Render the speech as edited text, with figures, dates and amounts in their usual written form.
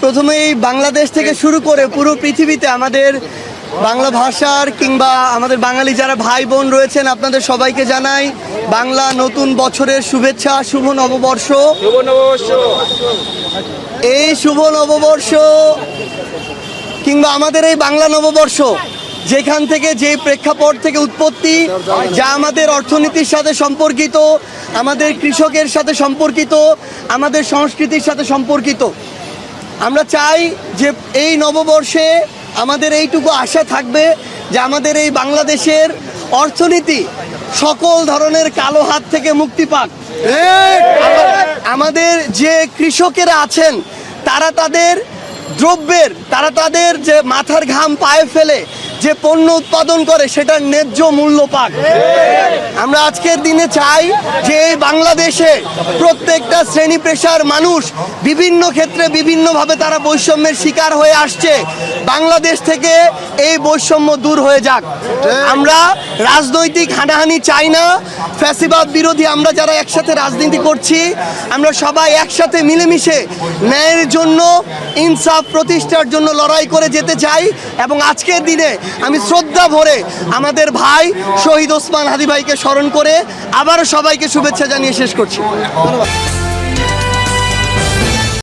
প্রথমেই বাংলাদেশ থেকে শুরু করে পুরো পৃথিবীতে আমাদের বাংলা ভাষার কিংবা আমাদের বাঙালি যারা ভাই বোন রয়েছেন আপনাদের সবাইকে জানাই বাংলা নতুন বছরের শুভেচ্ছা। শুভ নববর্ষ। এই শুভ নববর্ষ কিংবা আমাদের এই বাংলা নববর্ষ যেখান থেকে যে প্রেক্ষাপট থেকে উৎপত্তি, যা আমাদের অর্থনীতির সাথে সম্পর্কিত, আমাদের কৃষকের সাথে সম্পর্কিত, আমাদের সংস্কৃতির সাথে সম্পর্কিত, আমরা চাই যে এই নববর্ষে আমাদের এইটুকু আশা থাকবে যে আমাদের এই বাংলাদেশের অর্থনীতি সকল ধরনের কালো হাত থেকে মুক্তি পাক। আমাদের যে কৃষকেরা আছেন তারা তাদের দ্রব্যের, তাদের যে মাথার ঘাম পায়ে ফেলে যে পণ্য উৎপাদন করে সেটার ন্যায্য মূল্য পাক। আমরা আজকের দিনে চাই যে এই বাংলাদেশে প্রত্যেকটা শ্রেণী পেশার মানুষ বিভিন্ন ক্ষেত্রে বিভিন্নভাবে তারা বৈষম্যের শিকার হয়ে আসছে, বাংলাদেশ থেকে এই বৈষম্য দূর হয়ে যাক। আমরা রাজনৈতিক হানাহানি চাই না, ফ্যাসিবাদ বিরোধী আমরা যারা একসাথে রাজনীতি করছি আমরা সবাই একসাথে মিলেমিশে ন্যায়ের জন্য, ইনসাফ প্রতিষ্ঠার জন্য লড়াই করে যেতে চাই। এবং আজকের দিনে আমি শ্রদ্ধা ভরে আমাদের ভাই শহীদ ওসমান হাদী ভাইকে স্মরণ করে আবারও সবাইকে শুভেচ্ছা জানিয়ে শেষ করছি। ধন্যবাদ।